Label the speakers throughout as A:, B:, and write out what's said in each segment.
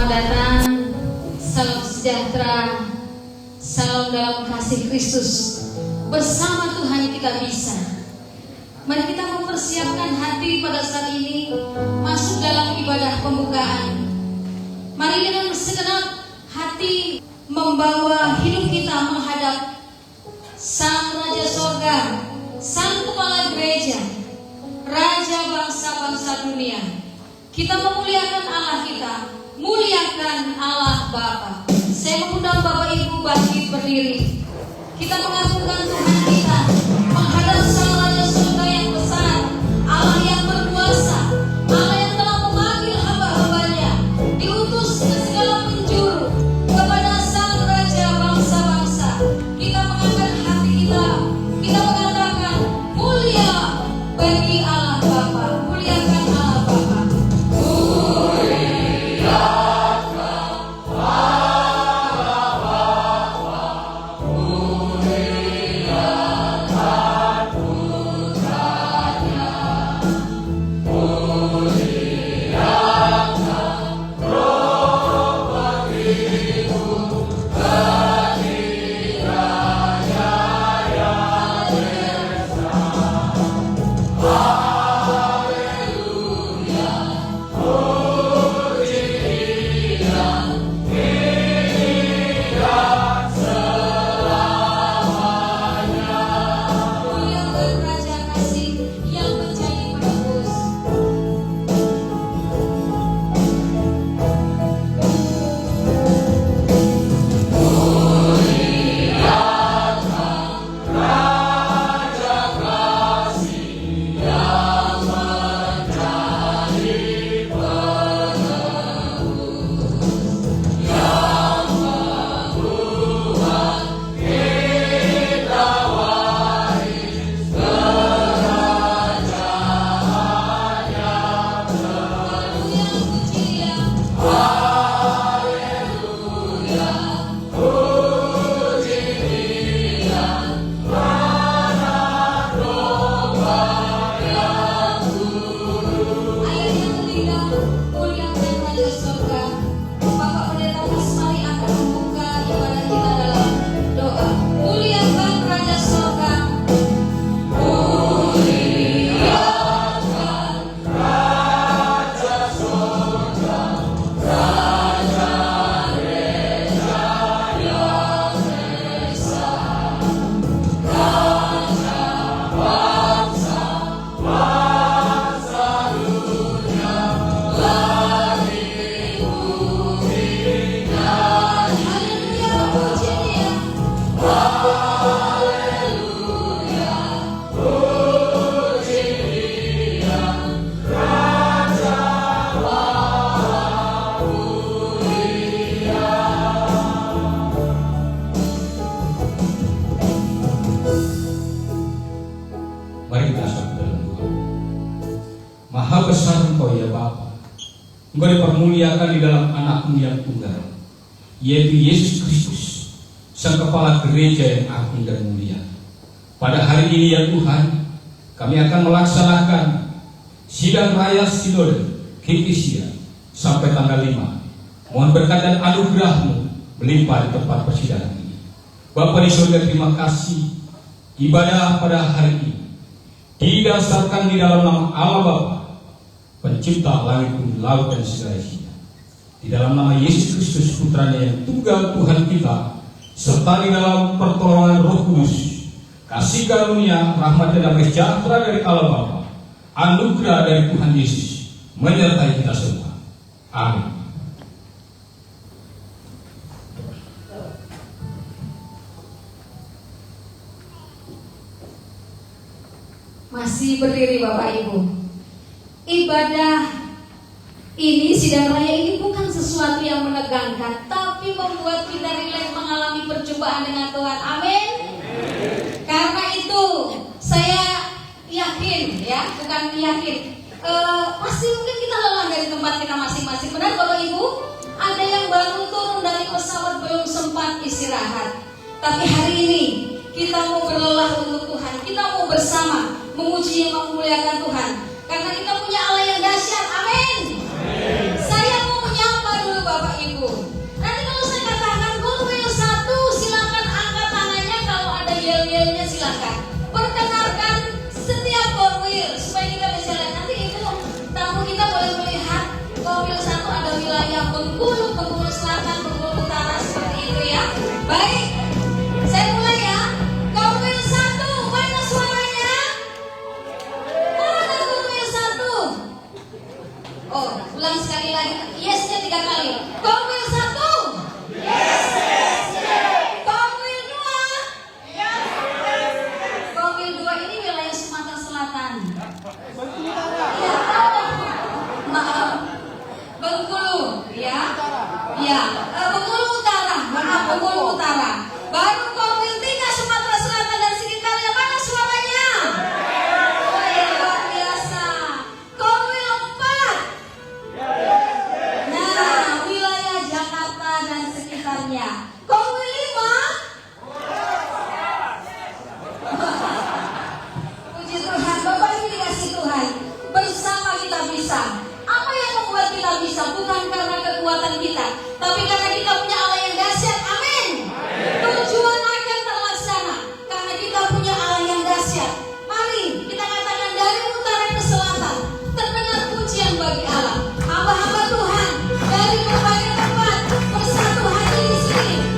A: Selamat datang, salam sejahtera, salam dalam kasih Kristus. Bersama Tuhan kita bisa. Mari kita mempersiapkan hati pada saat ini masuk dalam ibadah pembukaan. Mari dengan segenap hati membawa hidup kita menghadap Sang Raja Sorga, Sang Kepala Gereja, Raja bangsa-bangsa dunia. Kita memuliakan Allah kita, muliakan Allah Bapa. Saya mengundang Bapak Ibu bangkit berdiri. Kita mengagungkan Tuhan kita, menghadap Sang Raja Surga yang besar, Allah yang berkuasa, Allah yang telah memanggil hamba-hambanya, diutus ke segala penjuru, kepada Sang Raja bangsa-bangsa. Kita mengangkat hati kita mengatakan mulia bagi Allah Bapa, muliakan Allah Bapa.
B: Engkau dipermuliakan di dalam Anak-Mu yang tunggal, yaitu Yesus Kristus, Sang Kepala Gereja yang agung dan mulia. Pada hari ini ya Tuhan, kami akan melaksanakan sidang raya Sinode Kikisia sampai tanggal 5. Mohon berkat dan anugerah-Mu melimpah di tempat persidangan ini. Bapa di surga, terima kasih ibadah pada hari ini didasarkan di dalam nama Allah Bapa, Pencipta langit bumi laut dan segala isinya, di dalam nama Yesus Kristus Putranya yang tunggal Tuhan kita, serta di dalam pertolongan Roh Kudus, kasih karunia, rahmat dan damai sejahtera dari Allah Bapa, anugerah dari Tuhan Yesus menyertai kita semua. Amin.
A: Masih berdiri Bapak Ibu. Ibadah ini, sidang raya ini bukan sesuatu yang menegangkan, tapi membuat kita rileks mengalami perjumpaan dengan Tuhan. Amin. Karena itu saya yakin, ya, bukan yakin, pasti mungkin kita lelah dari tempat kita masing-masing. Benar Bapak Ibu? Ada yang baru turun dari pesawat belum sempat istirahat. Tapi hari ini kita mau berlelah untuk Tuhan. Kita mau bersama memuji yang memuliakan Tuhan. Karena kita punya Allah yang dahsyat. Amin. Saya mau menyapa dulu Bapak Bengkulu, Bengkulu Selatan, Bengkulu Utara, seperti itu ya. Baik, saya mulai ya. Komil 1, mana suaranya? Mana Komil 1? Oh, ulang sekali lagi. Yes-nya 3 kali. Komil 1. Yes. Komil 2. Komil 2 ini wilayah Sumatera Selatan. Ya, maaf. Bengkulu, ya. Ya, Bengkulu Utara. Maaf, Bengkulu Utara. Baru Komil 3 Sumatera Selatan dan sekitarnya, mana suaranya? Oh ya, luar biasa. Komil 4. Nah, wilayah Jakarta dan sekitarnya. Komil 5. Puji Tuhan, Bapak Ibu dikasih Tuhan. Bersama kita bisa. Apa yang membuat kita bisa? Bukan karena kekuatan kita, tapi karena kita punya Allah yang dahsyat. Amin. Tujuan akan terlaksana karena kita punya Allah yang dahsyat. Mari kita katakan dari utara ke selatan, terdengar pujian bagi Allah. Hamba-hamba Tuhan dari berbagai tempat bersatu hati di sini.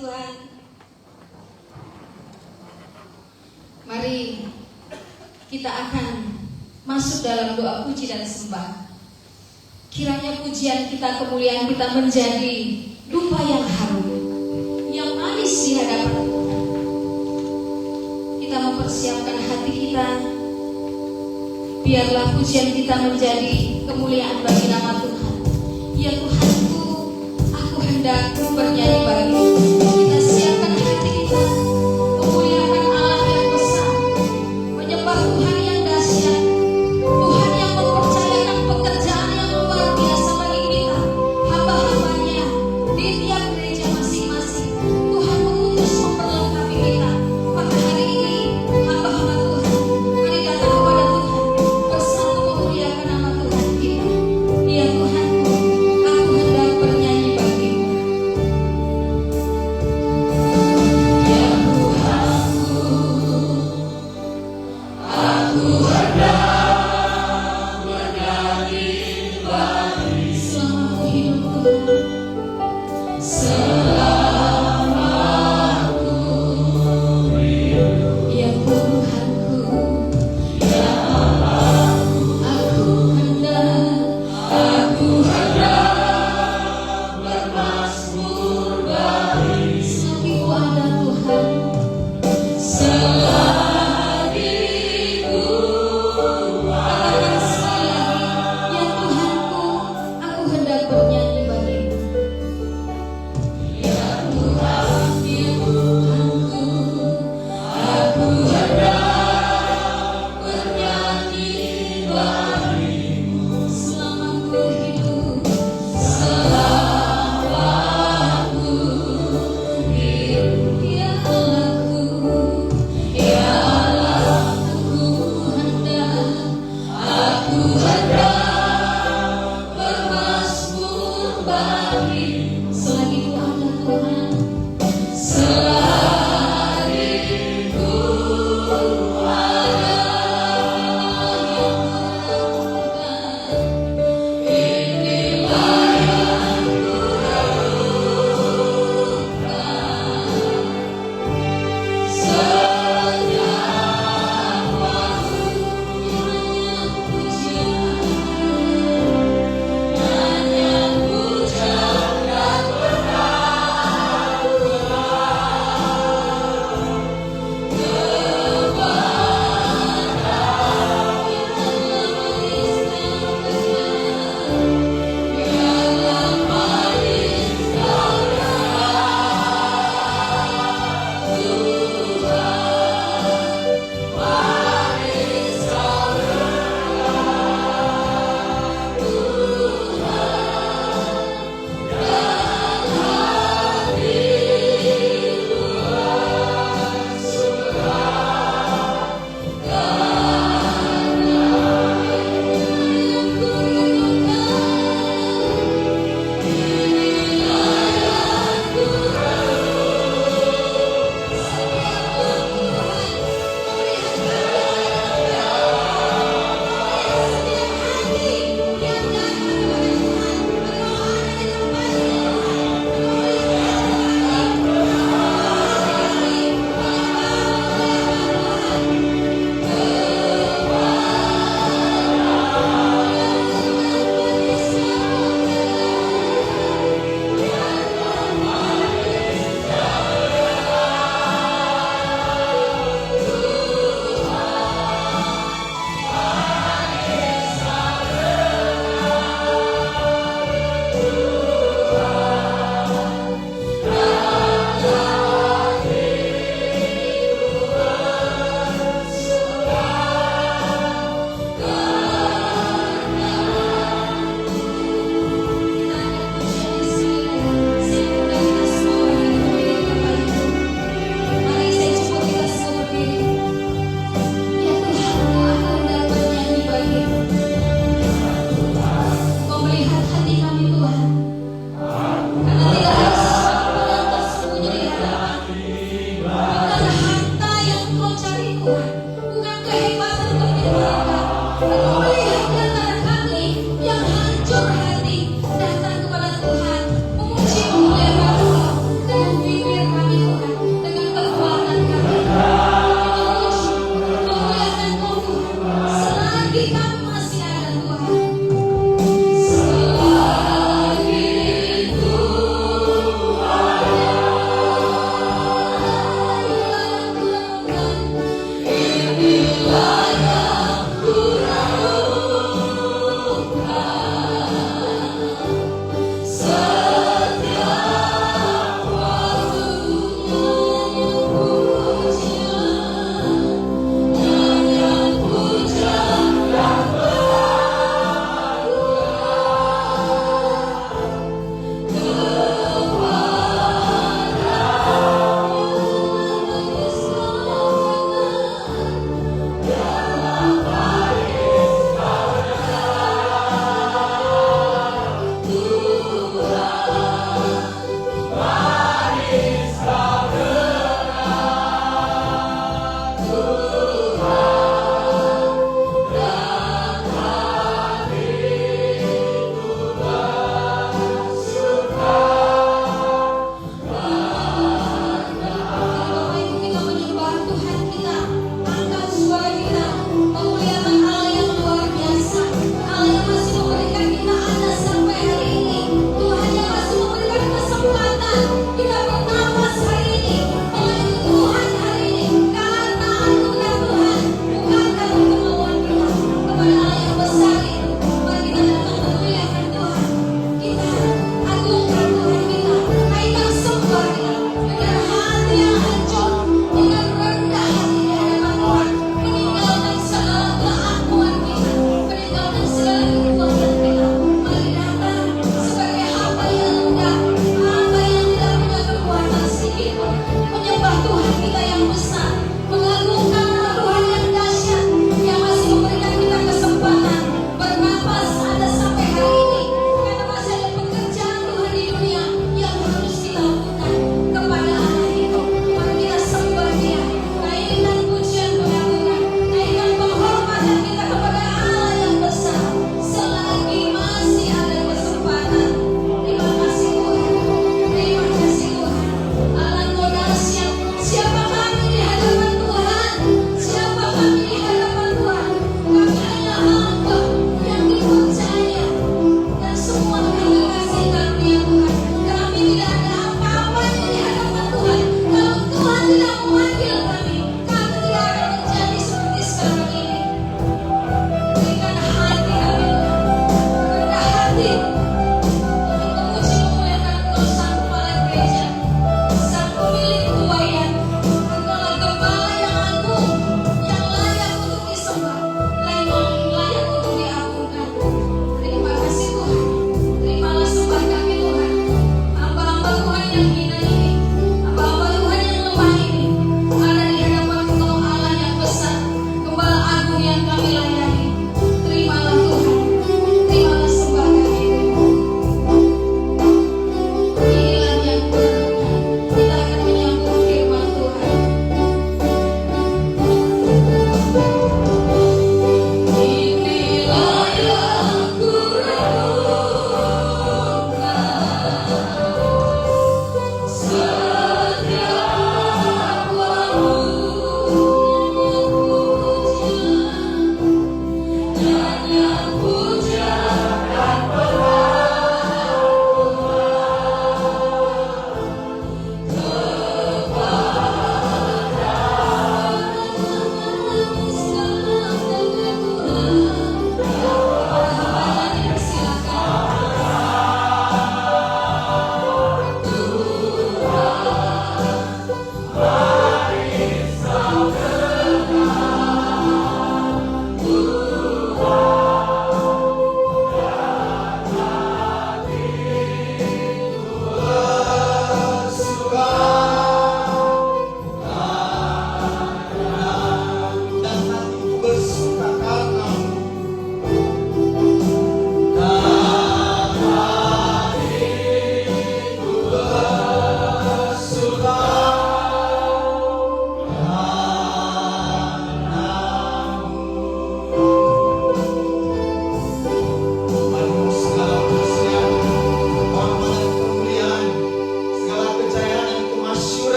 A: Tuhan. Mari kita akan masuk dalam doa puji dan sembah. Kiranya pujian kita, kemuliaan kita menjadi dupa yang harum, yang manis di hadapan Tuhan. Kita mempersiapkan hati kita. Biarlah pujian kita menjadi kemuliaan bagi nama Tuhan. Ya Tuhanku, aku hendak bernyanyi bagi-Mu. Kita siapkan hati kita, memuliakan Allah yang besar, menyembah Tuhan yang dahsyat, Tuhan yang mempercayakan pekerjaan yang luar biasa bagi kita, hamba-hambanya di tiap gereja masing-masing. Tuhan mengutus memperlengkapi kita. Maka hari ini hamba-hamba Tuhan, mari datang kepada Tuhan, bersatu memuliakan nama Tuhan kita. Ya Tuhanku, aku hendak bernyanyi bagi-Mu.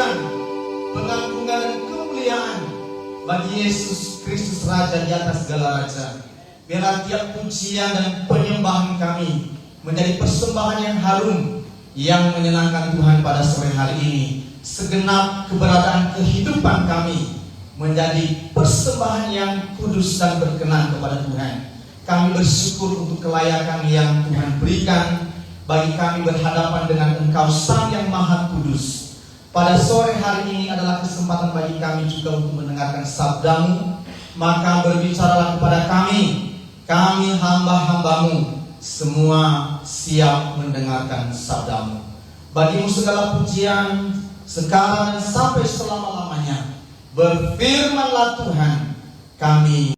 C: kemakmuran, pengagungan dan kemuliaan bagi Yesus Kristus Raja di atas segala raja. Biarlah tiap pujian dan penyembahan kami menjadi persembahan yang harum yang menyenangkan Tuhan pada sore hari ini. Segenap keberadaan kehidupan kami menjadi persembahan yang kudus dan berkenan kepada Tuhan. Kami bersyukur untuk kelayakan yang Tuhan berikan bagi kami berhadapan dengan Engkau Sang yang Maha Kudus. Pada sore hari ini adalah kesempatan bagi kami juga untuk mendengarkan sabda-Mu. Maka berbicaralah kepada kami hamba-hamba-Mu, semua siap mendengarkan sabda-Mu. Bagi-Mu segala pujian sekarang dan sampai selama-lamanya. Berfirmanlah Tuhan, kami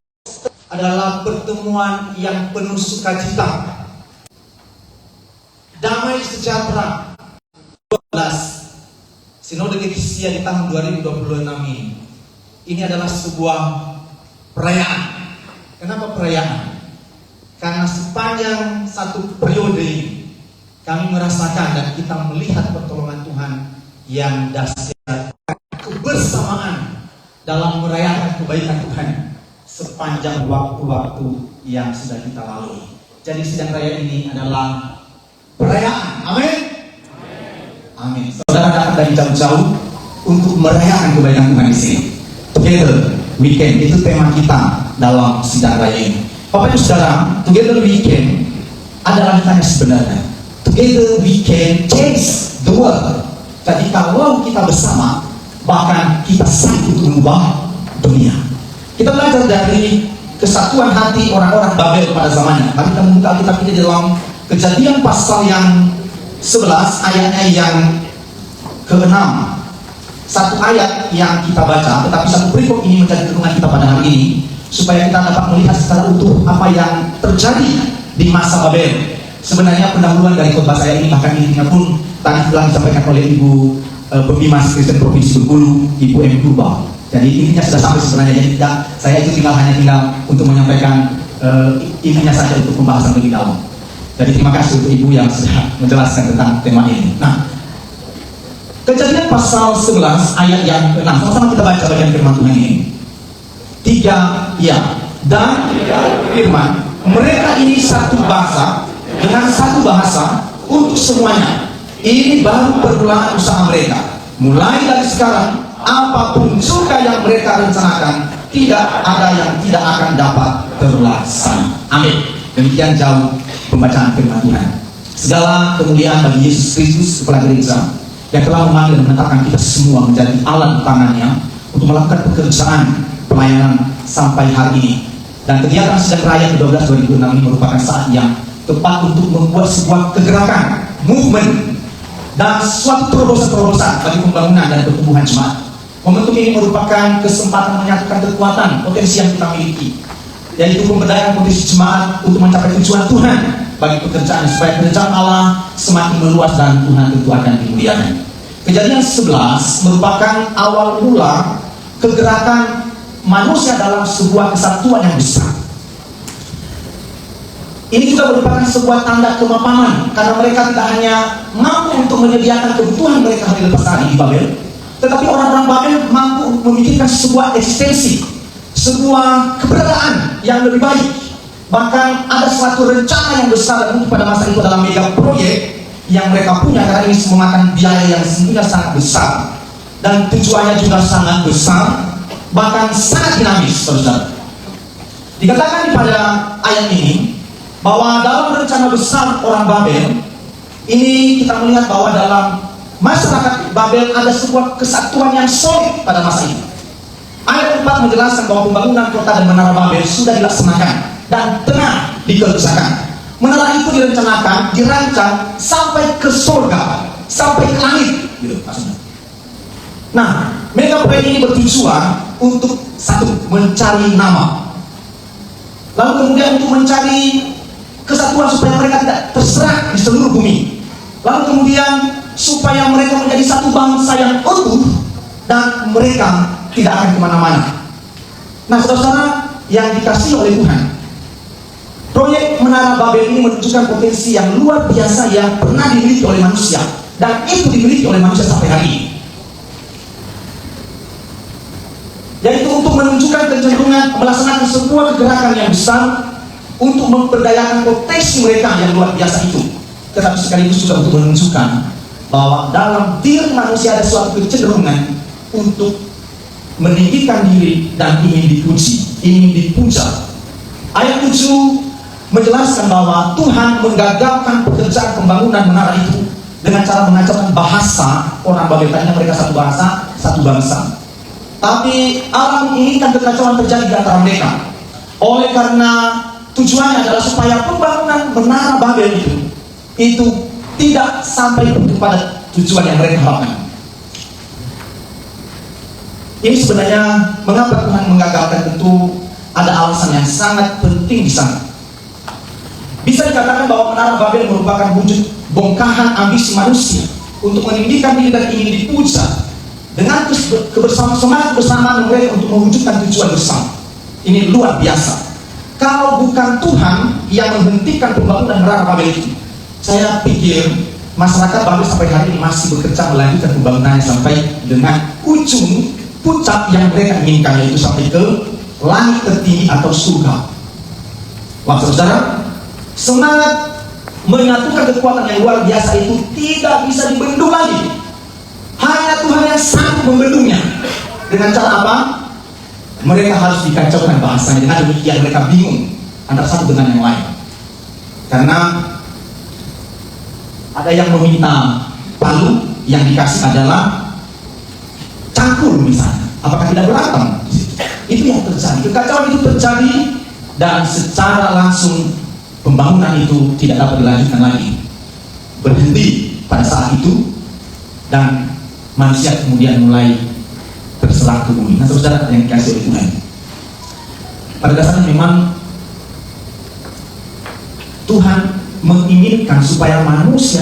C: adalah pertemuan yang penuh sukacita, damai sejahtera. 12 Sinode Gereja di tahun 2026 ini adalah sebuah perayaan. Kenapa perayaan? Karena sepanjang satu periode ini kami merasakan dan kita melihat pertolongan Tuhan yang dahsyat, kebersamaan dalam merayakan kebaikan Tuhan sepanjang waktu-waktu yang sudah kita lalui. Jadi sidang raya ini adalah perayaan. Amin. Amin. Saudara datang dari jauh-jauh untuk merayakan kebaikan Tuhan di sini. Together we can, itu tema kita dalam sidang raya ini. Bapak Ibu Saudara, together we can adalah tanya sebenarnya. Together we can change the world. Jadi kalau kita bersama, bahkan kita sanggup mengubah dunia. Kita belajar dari kesatuan hati orang-orang Babel pada zamannya. Mari kita membuka Alkitab kita di dalam Kejadian pasal yang 11 ayatnya yang ke-6. Satu ayat yang kita baca, tetapi satu perikop ini menjadi renungan kita pada hari ini, supaya kita dapat melihat secara utuh apa yang terjadi di masa Babel. Sebenarnya pendahuluan dari khotbah saya ini, bahkan intinya pun tadi telah disampaikan oleh Ibu Pembimas Kristen Provinsi Bengkulu, Ibu M. Purba. Jadi intinya sudah sampai sebenarnya. Jadi saya itu hanya tinggal untuk menyampaikan intinya saja untuk pembahasan lebih dalam. Jadi terima kasih untuk Ibu yang sudah menjelaskan tentang tema ini. Nah, Kejadian pasal 11 ayat yang ke-6. Sama-sama kita baca bagian firman Tuhan ini. 3 ya. Dan firman, mereka ini satu bahasa dengan satu bahasa untuk semuanya. Ini baru permulaan usaha mereka. Mulai dari sekarang, apapun juga yang mereka rencanakan, tidak ada yang tidak akan dapat terlaksana. Amin. Demikian jauh pembacaan firman Tuhan. Segala kemuliaan bagi Yesus Kristus, Kepala Gereja, yang telah memanggil dan menetapkan kita semua menjadi alat tangannya untuk melakukan pekerjaan pelayanan sampai hari ini. Dan kegiatan sidang raya ke-12 2006 ini merupakan saat yang tepat untuk membuat sebuah kegerakan, movement, dan suatu terobosan-terobosan bagi pembangunan dan pertumbuhan jemaat. Momentum ini merupakan kesempatan menyatukan kekuatan potensi yang kita miliki, yaitu pemberdayaan potensi jemaat untuk mencapai tujuan Tuhan bagi pekerjaan, supaya kerajaan Allah semakin meluas dan Tuhan tentu akan dimuliakan. Kejadian 11 merupakan awal mula kegerakan manusia dalam sebuah kesatuan yang besar. Ini juga merupakan sebuah tanda kemapanan, karena mereka tidak hanya mampu untuk menyediakan kebutuhan mereka hari lepas hari di Babel, tetapi orang-orang Babel mampu memikirkan sebuah eksistensi, sebuah keberadaan yang lebih baik. Bahkan ada suatu rencana yang besar, dan pada masa itu adalah mega proyek yang mereka punya, karena ini memakan biaya yang sesungguhnya sangat besar dan tujuannya juga sangat besar, bahkan sangat dinamis. Saudara, dikatakan pada ayat ini bahwa dalam rencana besar orang Babel ini, kita melihat bahwa dalam masyarakat Babel ada sebuah kesatuan yang solid pada masa itu. Ayat 4 menjelaskan bahwa pembangunan kota dan menara Babel sudah dilaksanakan dan tengah dikerjakan. Menara itu direncanakan, dirancang sampai ke surga, sampai ke langit, gitu maksudnya. Nah, mega proyek ini bertujuan untuk satu, mencari nama, lalu kemudian untuk mencari kesatuan supaya mereka tidak terserak di seluruh bumi, lalu kemudian supaya mereka menjadi satu bangsa yang utuh dan mereka tidak akan kemana-mana. Nah, saudara-saudara yang dikasihi oleh Tuhan, proyek Menara Babel ini menunjukkan potensi yang luar biasa yang pernah dimiliki oleh manusia, dan itu dimiliki oleh manusia sampai hari ini. yaitu untuk menunjukkan kecenderungan melaksanakan sebuah kegerakan yang besar untuk memperdayakan potensi mereka yang luar biasa itu, tetapi sekaligus juga untuk menunjukkan bahwa dalam diri manusia ada suatu kecenderungan untuk meninggikan diri dan ingin dipuji, ingin dipuja. Ayat 7 menjelaskan bahwa Tuhan menggagalkan pekerjaan pembangunan menara itu dengan cara mengacaukan bahasa orang Babel. Tadinya mereka satu bahasa, satu bangsa, tapi Allah menginginkan kekacauan terjadi di antara mereka. Oleh karena tujuannya adalah supaya pembangunan menara Babel itu tidak sampai kepada tujuan yang mereka harapkan. Ini sebenarnya mengapa Tuhan mengagalkan, tentu ada alasan yang sangat penting di sana. Bisa dikatakan bahwa menara Babel merupakan wujud bongkahan ambisi manusia untuk meninggikan diri dan ingin dipuja dengan semangat kebersamaan mereka untuk mewujudkan tujuan bersama. Ini luar biasa. Kalau bukan Tuhan yang menghentikan pembangunan menara Babel itu, saya pikir masyarakat Babel sampai hari ini masih bekerja melanjutkan pembangunannya sampai dengan ujung puncak yang mereka inginkan, yaitu sampai ke langit tertinggi atau surga. Wah, saudara, semangat menyatukan kekuatan yang luar biasa itu tidak bisa dibendung lagi. Hanya Tuhan yang sanggup membendungnya. Dengan cara apa? Mereka harus dikacaukan bahasanya. Dengan demikian mereka bingung antara satu dengan yang lain. Karena ada yang meminta palu, yang dikasih adalah cangkul misalnya. Apakah tidak berantem? Itu yang terjadi. Kekacauan itu terjadi dan secara langsung pembangunan itu tidak dapat dilanjutkan lagi. Berhenti pada saat itu dan manusia kemudian mulai terserah ke bumi. Nah, saudara yang dikasih oleh Tuhan, pada dasarnya memang Tuhan menginginkan supaya manusia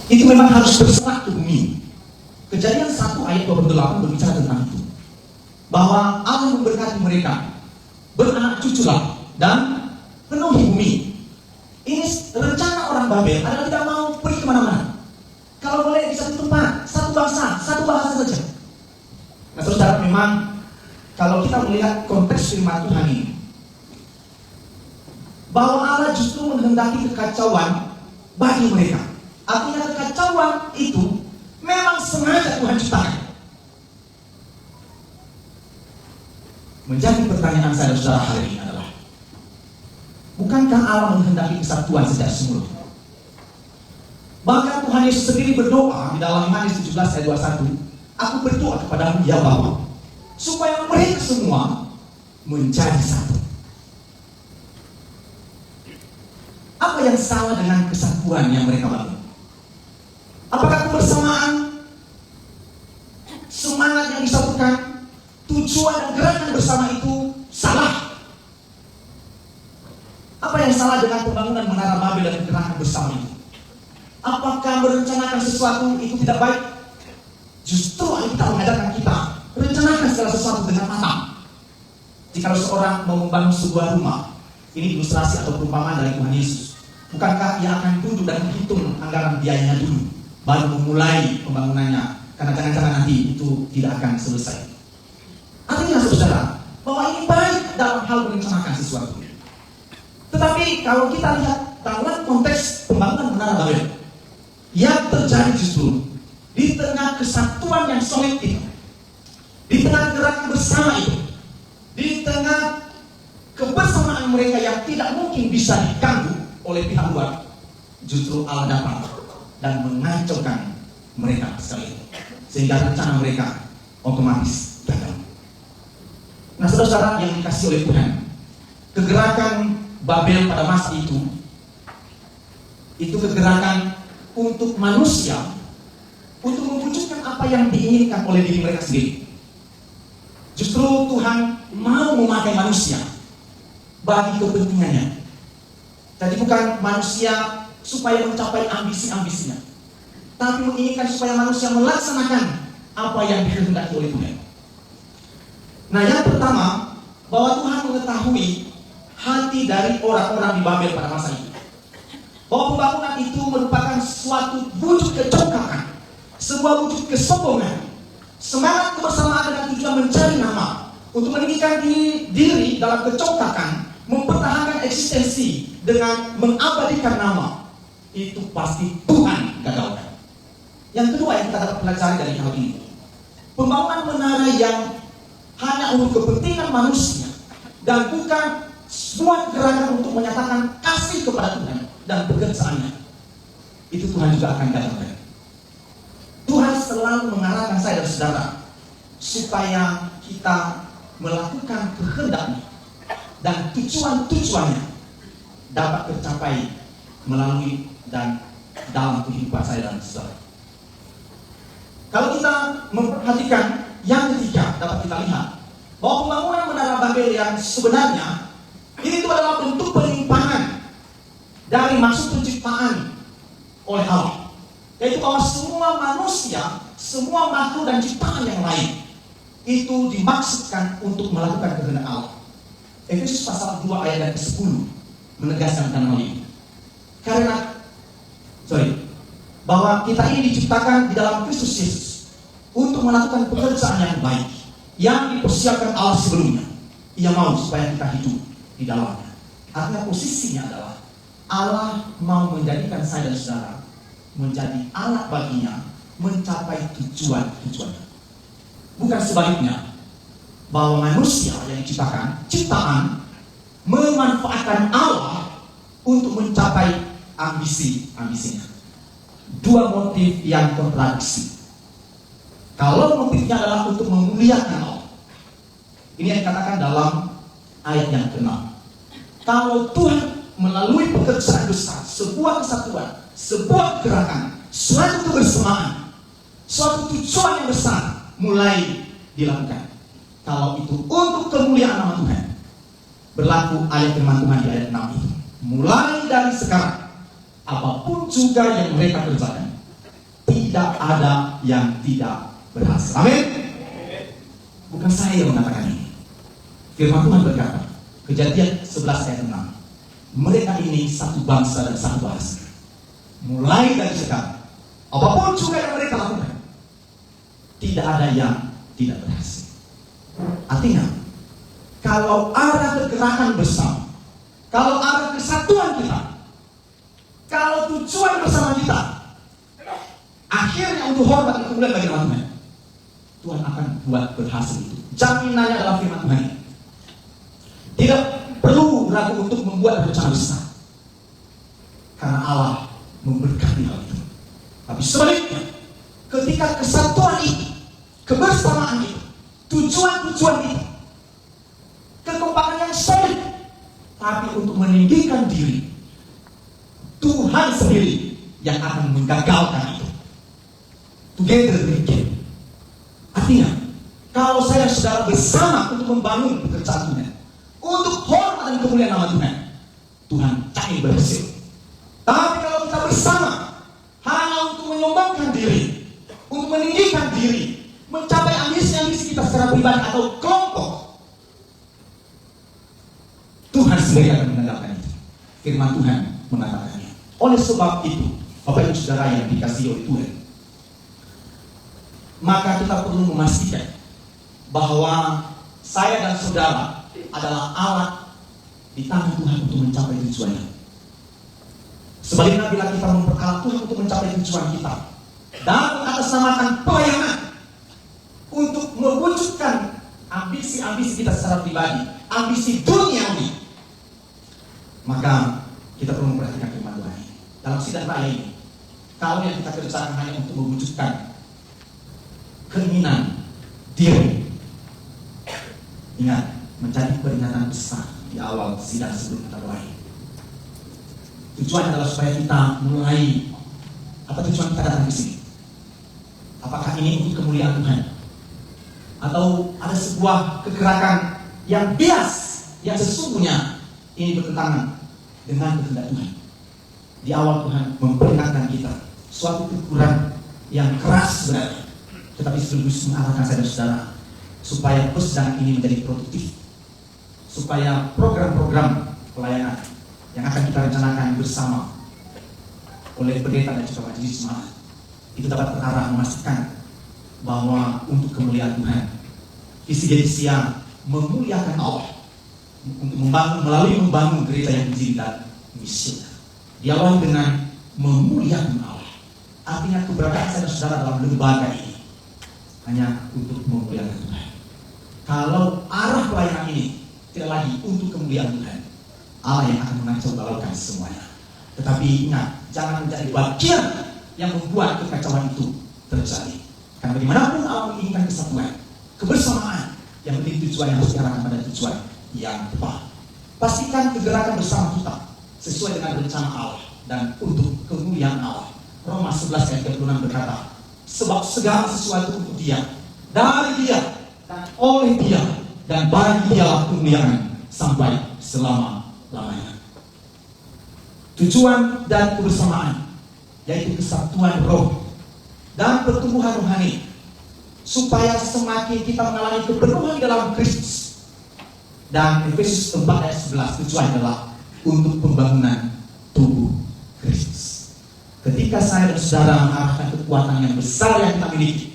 C: itu memang harus berserah ke bumi. Kejadian 1 ayat 28 berbicara tentang itu, bahwa Allah memberkati mereka, beranak cuculah dan penuhi bumi. Ini rencana orang Babel adalah tidak mau pergi kemana-mana. Kalau boleh di satu tempat, satu bangsa, satu bahasa saja. Nah, saudara, memang kalau kita melihat konteks firman Tuhan ini, bahwa Allah justru menghendaki kekacauan bagi mereka. Artinya kekacauan itu memang sengaja Tuhan ciptakan. Menjadi pertanyaan saya, saudara, hari ini adalah, bukankah Allah menghendaki kesatuan sejak semula? Bahkan Tuhan Yesus sendiri berdoa di dalam Yohanes 17 ayat 21, aku berdoa kepadamu ya Bapa, supaya mereka semua menjadi satu. Apa yang salah dengan kesatuan yang mereka bangun? Apakah kebersamaan, semangat yang disatukan, tujuan dan gerakan bersama itu salah? Apa yang salah dengan pembangunan menara Babel dan gerakan bersama itu? Apakah merencanakan sesuatu itu tidak baik? Justru Alkitab mengajarkan kita, rencanakan segala sesuatu dengan matang. Jika seorang mau membangun sebuah rumah, ini ilustrasi atau perumpamaan dari Tuhan Yesus. Bukankah ia akan duduk dan menghitung anggaran biayanya dulu, baru memulai pembangunannya? Karena jangan-jangan nanti itu tidak akan selesai. Artinya, saudara, bahwa ini baik dalam hal merencanakan sesuatu. Tetapi kalau kita lihat dalam konteks pembangunan menara Babel, yang terjadi justru di tengah kesatuan yang solid itu, di tengah gerakan bersama itu, di tengah kebersamaan mereka yang tidak mungkin bisa diganggu oleh pihak luar, justru Allah datang dan mengacaukan mereka sekali, sehingga rencana mereka otomatis gagal. Nah, saudara yang dikasih oleh Tuhan, kegerakan Babel pada masa itu kegerakan untuk manusia, untuk mewujudkan apa yang diinginkan oleh diri mereka sendiri. Justru Tuhan mau memakai manusia bagi kepentingannya. Jadi bukan manusia supaya mencapai ambisi-ambisinya, tapi menginginkan supaya manusia melaksanakan apa yang dikehendaki oleh Tuhan. Nah, yang pertama, bahwa Tuhan mengetahui hati dari orang-orang di Babel pada masa itu, bahwa pembangunan itu merupakan suatu wujud kecongkakan, sebuah wujud kesombongan, semangat kebersamaan dengan tujuan mencari nama, untuk meninggikan diri dalam kecoklakan, mempertahankan eksistensi dengan mengabadikan nama, itu pasti Tuhan gagalkan. Yang kedua yang kita dapat pelajari dari hal ini, pembangunan menara yang hanya untuk kepentingan manusia dan bukan sebuah gerakan untuk menyatakan kasih kepada Tuhan dan pekerjaannya, itu Tuhan juga akan gagalkan. Tuhan selalu mengarahkan saya dan saudara supaya kita melakukan kehendak-Nya dan tujuan-tujuannya dapat tercapai melalui dan dalam kehidupan saya dan saudara. Kalau kita memperhatikan yang ketiga, dapat kita lihat bahwa pembangunan menara Babel yang sebenarnya ini itu adalah bentuk penyimpangan dari maksud penciptaan oleh Allah, yaitu bahwa semua manusia, semua makhluk dan ciptaan yang lain itu dimaksudkan untuk melakukan kehendak Allah. Efesus pasal 2 ayat yang ke-10 menegaskan hal ini. Bahwa kita ini diciptakan di dalam Kristus Yesus untuk melakukan pekerjaan yang baik yang dipersiapkan Allah sebelumnya. Ia mau supaya kita hidup di dalamnya. Artinya posisinya adalah Allah mau menjadikan saya dan saudara menjadi alat baginya mencapai tujuan-tujuannya. Bukan sebaliknya, bahwa manusia yang diciptakan, ciptaan, memanfaatkan Allah untuk mencapai ambisi-ambisinya. Dua motif yang kontradiksi. Kalau motifnya adalah untuk memuliakan Allah, ini yang dikatakan dalam ayat yang ke-6. Kalau Tuhan melalui pekerjaan besar, sebuah kesatuan, sebuah gerakan, suatu kebersamaan, suatu tujuan yang besar mulai dilakukan. Kalau itu untuk kemuliaan nama Tuhan, berlaku ayat firman Tuhan di ayat 6 itu. Mulai dari sekarang, apapun juga yang mereka kerjakan, tidak ada yang tidak berhasil. Amin. Bukan saya yang mengatakan ini. Firman Tuhan berkata, Kejadian 11 ayat 6. Mereka ini satu bangsa dan satu bahasa. Mulai dari sekarang, apapun juga yang mereka lakukan, tidak ada yang tidak berhasil. Artinya, kalau ada kegerakan bersama, kalau ada kesatuan kita, kalau tujuan bersama kita, akhirnya untuk hormat dan kemuliaan bagi nama Tuhan, Tuhan akan buat berhasil itu. Jaminannya adalah firman Tuhan. Tidak perlu ragu untuk membuat rencana besar, karena Allah memberkati hal itu. Tapi sebaliknya, ketika kesatuan itu, kebersamaan itu, tujuan-tujuan itu, kekompakan yang solid, tapi untuk meninggikan diri, Tuhan sendiri yang akan menggagalkan itu. Together we can. Artinya, kalau saya saudara bersama untuk membangun pekerjaan Tuhan, untuk hormat dan kemuliaan nama Tuhan, Tuhan cari berhasil. Tapi kalau kita bersama hanya untuk menyombongkan diri, untuk meninggikan diri, mencapai ambisi-ambisi kita secara pribadi atau kelompok, Tuhan sendiri akan mengagalkan itu. Firman Tuhan mengatakannya. Oleh sebab itu, Bapak Ibu Saudara yang dikasihi oleh Tuhan, maka kita perlu memastikan bahwa saya dan saudara adalah alat di tangan Tuhan untuk mencapai tujuannya. Sebaliknya, bila kita memperkalah Tuhan untuk mencapai tujuan kita dan mengatasnamakan pelayanan untuk mewujudkan ambisi-ambisi kita secara pribadi, ambisi duniawi, maka kita perlu memperhatikan firman Tuhan ini. Dalam sidang raya ini, kalau yang kita kerjakan hanya untuk mewujudkan keinginan diri, ingat, menjadi peringatan besar di awal sidang sebelum kita mulai. Tujuan adalah supaya kita mulai, apa tujuan kita datang ke sini? Apakah ini untuk kemuliaan Tuhan? Atau ada sebuah kegerakan yang bias, yang sesungguhnya ini bertentangan dengan kehendak Tuhan? Di awal Tuhan memperingatkan kita suatu kekurangan yang keras sebenarnya, tetapi sekaligus mengarahkan saya dan saudara supaya persidangan ini menjadi produktif, supaya program-program pelayanan yang akan kita rencanakan bersama oleh pendeta dan juga majelis jemaat itu dapat terarah, memastikan bahwa untuk kemuliaan Tuhan visi Geresia memuliakan Allah untuk melalui membangun gereja yang injil dan misioner. Diawali dengan memuliakan Allah. Artinya keberadaan saudara-saudara dalam lembaga ini hanya untuk memuliakan Tuhan. Kalau arah pelayanan ini tidak lagi untuk kemuliaan Tuhan, Allah yang akan mengacau balaukan semuanya. Tetapi ingat, jangan menjadi bagian yang membuat kekacauan itu terjadi. Karena bagaimanapun Allah menginginkan kesatuan, kebersamaan, yang penting tujuan yang harus diarahkan pada tujuan yang tepat. Pastikan kegerakan bersama kita sesuai dengan rencana Allah dan untuk kemuliaan Allah. Roma 11 ayat 36 berkata, sebab segala sesuatu untuk Dia, dari Dia, dan oleh Dia, dan bagi Dia kemuliaan sampai selama-lamanya. Tujuan dan kebersamaan, yaitu kesatuan roh dan pertumbuhan rohani, supaya semakin kita mengalami kepenuhan dalam Kristus. Dan Efesus 4 ayat 11 tujuan adalah untuk pembangunan tubuh Kristus. Ketika saya dan saudara mengarahkan kekuatan yang besar yang kita miliki,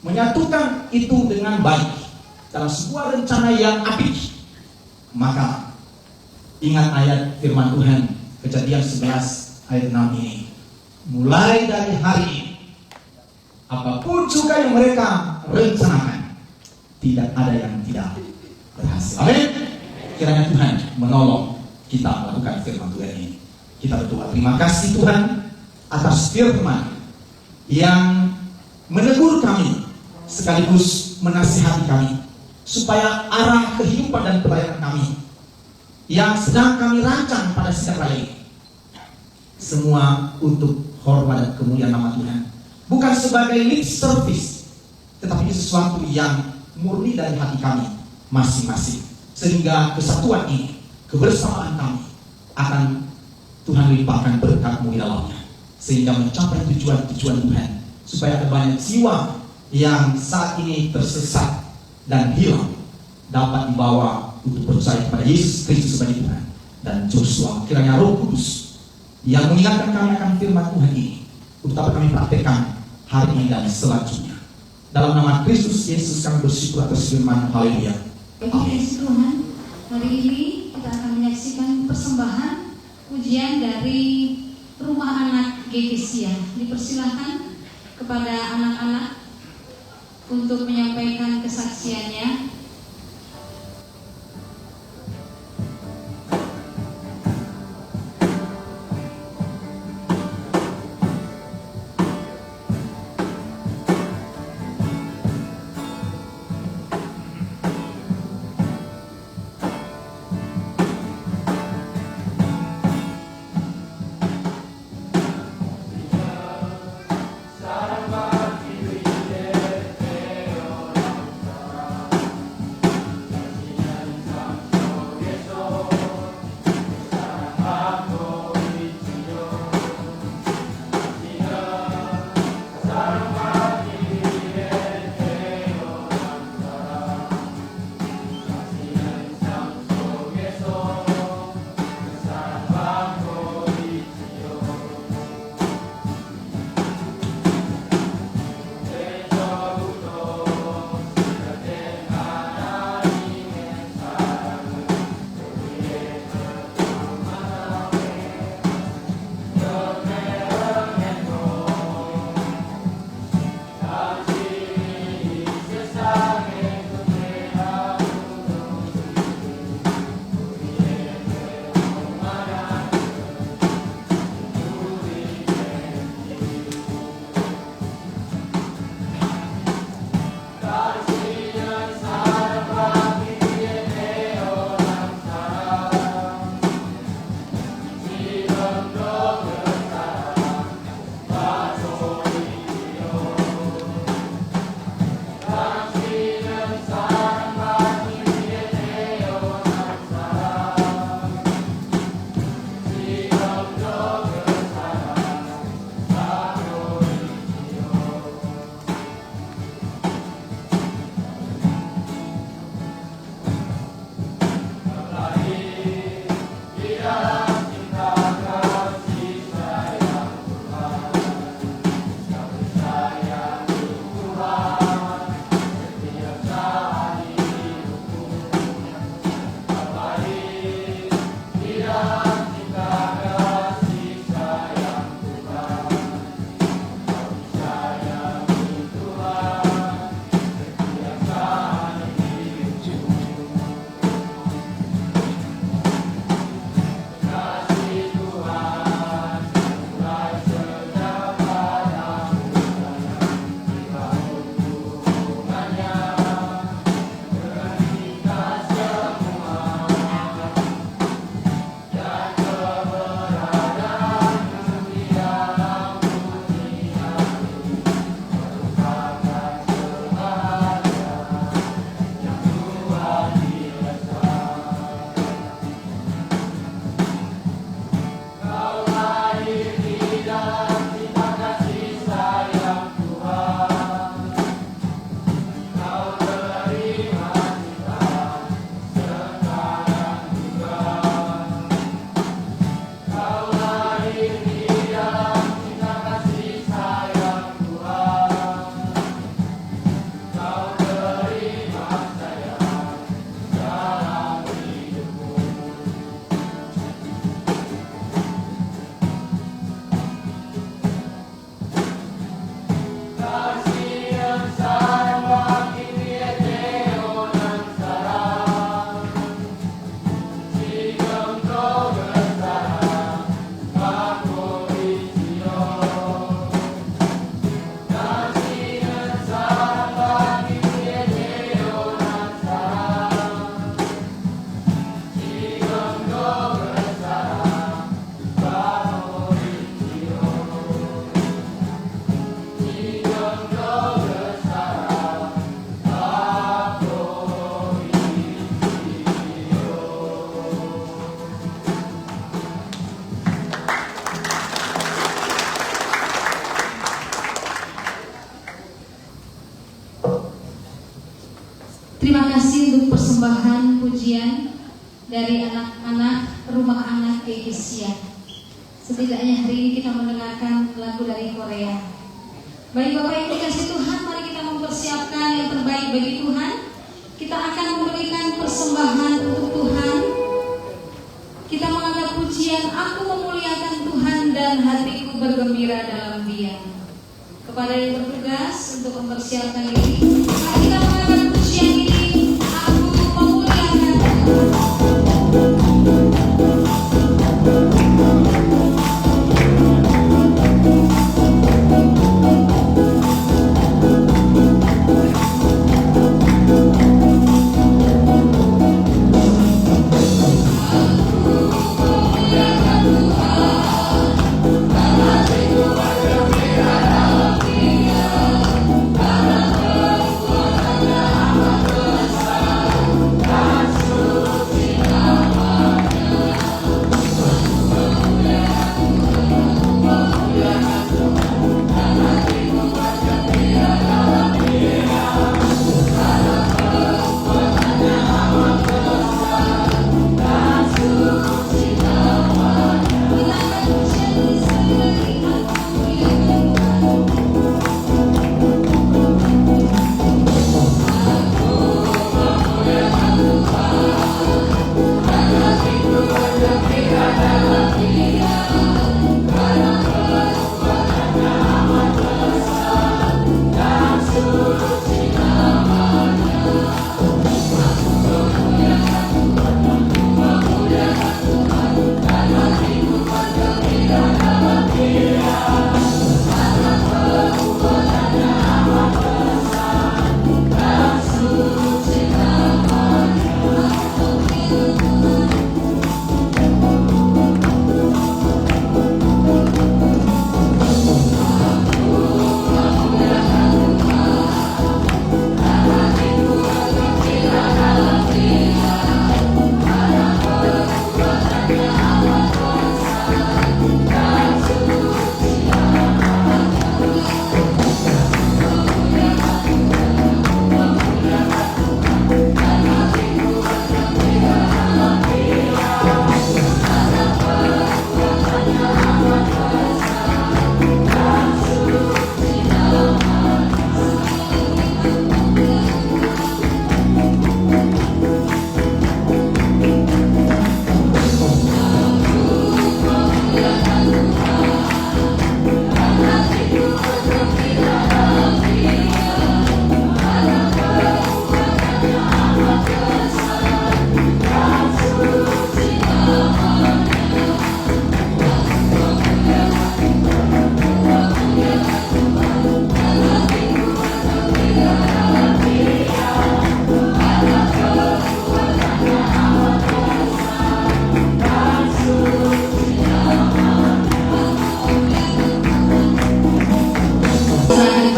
C: menyatukan itu dengan baik dalam sebuah rencana yang apik, maka ingat ayat firman Tuhan Kejadian 11 ayat 6 ini. Mulai dari hari ini, apapun juga yang mereka rencanakan, tidak ada yang tidak berhasil. Amin. Kiranya Tuhan menolong kita melakukan firman Tuhan ini. Kita berdoa. Terima kasih Tuhan atas firman yang menegur kami sekaligus menasihati kami, supaya arah kehidupan dan pelayanan kami yang sedang kami rancang pada sidang raya ini, semua untuk hormat dan kemuliaan nama Tuhan, bukan sebagai lip service, tetapi sesuatu yang murni dari hati kami masing-masing, sehingga kesatuan ini, kebersamaan kami akan Tuhan limpahkan berkat-Mu di dalamnya, sehingga mencapai tujuan-tujuan Tuhan, supaya ada banyak jiwa yang saat ini tersesat dan hilang dapat dibawa untuk percaya kepada Yesus Kristus sebagai Tuhan dan Joshua. Kiranya Roh Kudus yang mengingatkan kami akan firman Tuhan ini untuk dapat kami praktekkan hari ini dan selanjutnya. Dalam nama Kristus Yesus kami bersyukur atas firman. Haleluya.
A: Amin. Tuhan, hari ini kita akan menyaksikan persembahan ujian dari Rumah Anak Geresia. Dipersilahkan kepada anak-anak untuk menyampaikan kesaksiannya. Terima kasih untuk persembahan pujian dari anak-anak Rumah Anak Gegesia. Setidaknya hari ini kita mendengarkan lagu dari Korea. Baik Bapak yang dikasih Tuhan, mari kita mempersiapkan yang terbaik bagi Tuhan. Kita akan memberikan persembahan untuk Tuhan. Kita mengangkat pujian, aku memuliakan Tuhan dan hatiku bergembira dalam Dia. Kepada yang bertugas untuk mempersiapkan ini, mari kita mengangkat pujian ini, aku memuliakan Tuhan.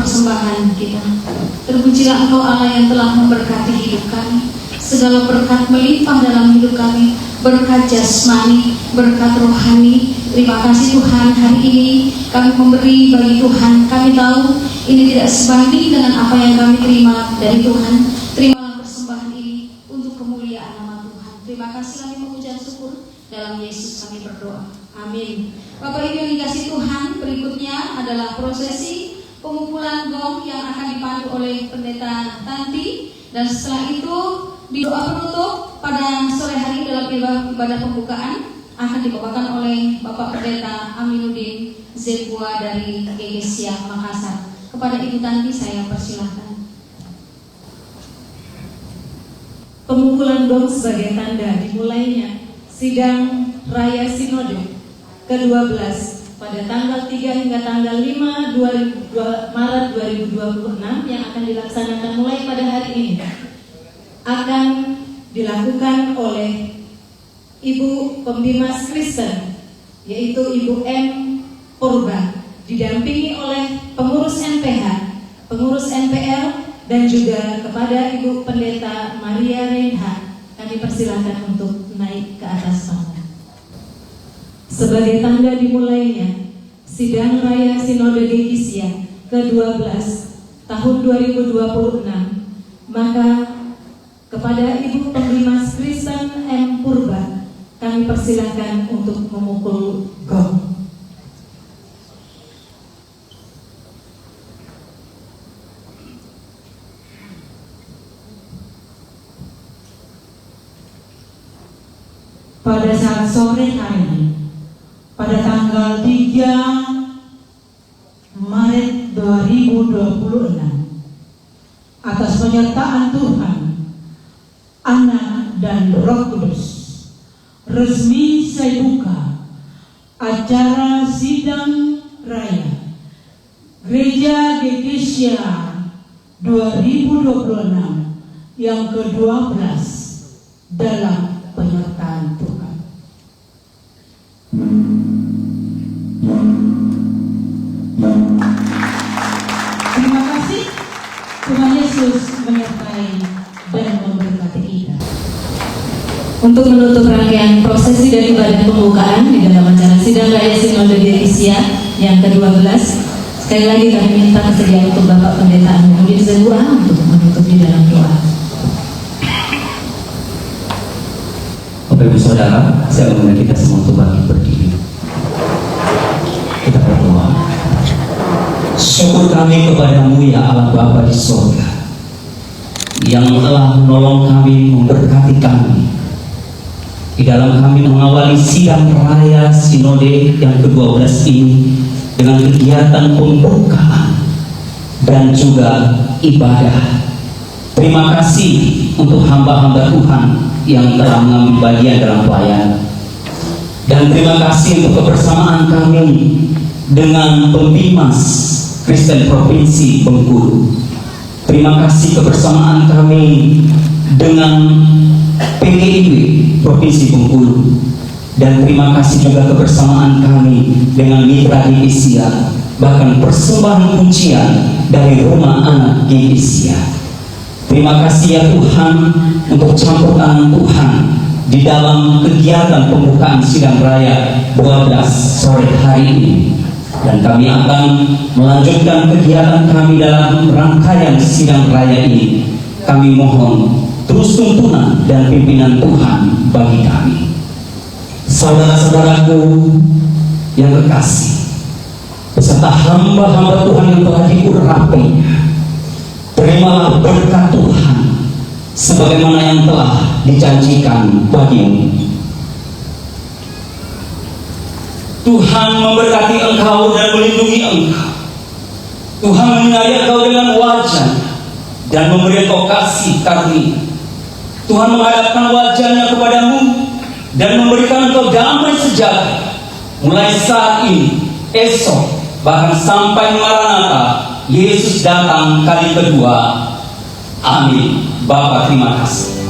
A: Persembahan kita. Terpujilah Engkau Allah yang telah memberkati hidup kami. Segala berkat melimpah dalam hidup kami, berkat jasmani, berkat rohani. Terima kasih Tuhan, hari ini kami memberi bagi Tuhan. Kami tahu ini tidak sebanding dengan apa yang kami terima dari Tuhan. Terimalah persembahan ini untuk kemuliaan nama Tuhan. Terima kasih, kami mengucap syukur. Dalam Yesus kami berdoa. Amin. Bapak Ibu yang dikasih Tuhan, berikutnya adalah prosesi pemukulan gong yang akan dipandu oleh Pendeta Tanti, dan setelah itu di doa penutup pada sore hari dalam ibadah pembukaan akan dibawakan oleh Bapak Pendeta Aminuddin Zebua dari Gegesia Makassar. Kepada Ibu Tanti saya persilahkan.
D: Pemukulan gong sebagai tanda dimulainya sidang Raya Sinode ke-12 pada tanggal 3 hingga tanggal 5 Maret 2026 yang akan dilaksanakan mulai pada hari ini akan dilakukan oleh Ibu Pembimas Kristen, yaitu Ibu M. Purba, didampingi oleh pengurus NPH, pengurus NPL, dan juga kepada Ibu Pendeta Maria Reinhardt. Kami persilakan untuk naik ke atas panggung. Sebagai tanda dimulainya Sidang Raya Sinode Gegesia ke-12 tahun 2026, maka Kepada Ibu Penglimas Kristen M. Purba, kami persilakan untuk memukul gong.
E: Pada saat sore hari ini, pada tanggal 3 Maret 2026, atas penyertaan Tuhan, Anak dan Roh Kudus, resmi saya buka acara sidang raya Gereja Gekesia 2026 yang ke-12 dalam penyertaan Tuhan. Terima kasih. Tuhan Yesus menyertai dan memberkati kita.
A: Untuk menutup rangkaian prosesi dan ibadah pembukaan di dalam acara sidang raya Sinode Gekesia yang ke-12, sekali lagi kami minta kesediaan untuk Bapak Pendeta Andi Zebua untuk menutup di dalam doa.
F: Bapak Ibu Saudara, saya mengundang kita semua untuk bangkit berdiri. Kita berdoa. Syukur kami kepadamu ya Allah Bapa di surga, yang telah menolong kami, memberkati kami di dalam kami mengawali sidang raya Sinode yang ke-12 ini dengan kegiatan pembukaan dan juga ibadah. Terima kasih untuk hamba-hamba Tuhan yang telah mengambil bagian dalam pelayanan, dan terima kasih untuk kebersamaan kami dengan Pembimas Kristen Provinsi Bengkulu. Terima kasih kebersamaan kami dengan PGIB Provinsi Bengkulu, dan terima kasih juga kebersamaan kami dengan Mitra Gekesia, bahkan persembahan pujian dari Rumah Anak Gekesia. Terima kasih ya Tuhan untuk campur tangan Tuhan di dalam kegiatan pembukaan sidang raya 12 sore hari ini, dan kami akan melanjutkan kegiatan kami dalam rangkaian sidang raya ini. Kami mohon terus tuntunan dan pimpinan Tuhan bagi kami. Saudara-saudaraku yang kekasih, beserta hamba-hamba Tuhan yang telah diurapinya, terimalah berkat Tuhan sebagaimana yang telah dijanjikan bagimu. Tuhan memberkati engkau dan melindungi engkau. Tuhan menyinari engkau dengan wajah dan memberi engkau kasih karunia. Tuhan menghadapkan wajahnya kepadamu dan memberikan engkau damai sejahtera mulai saat ini, esok, bahkan sampai Maranatha Yesus datang kali kedua. Amin. Bapa, terima kasih.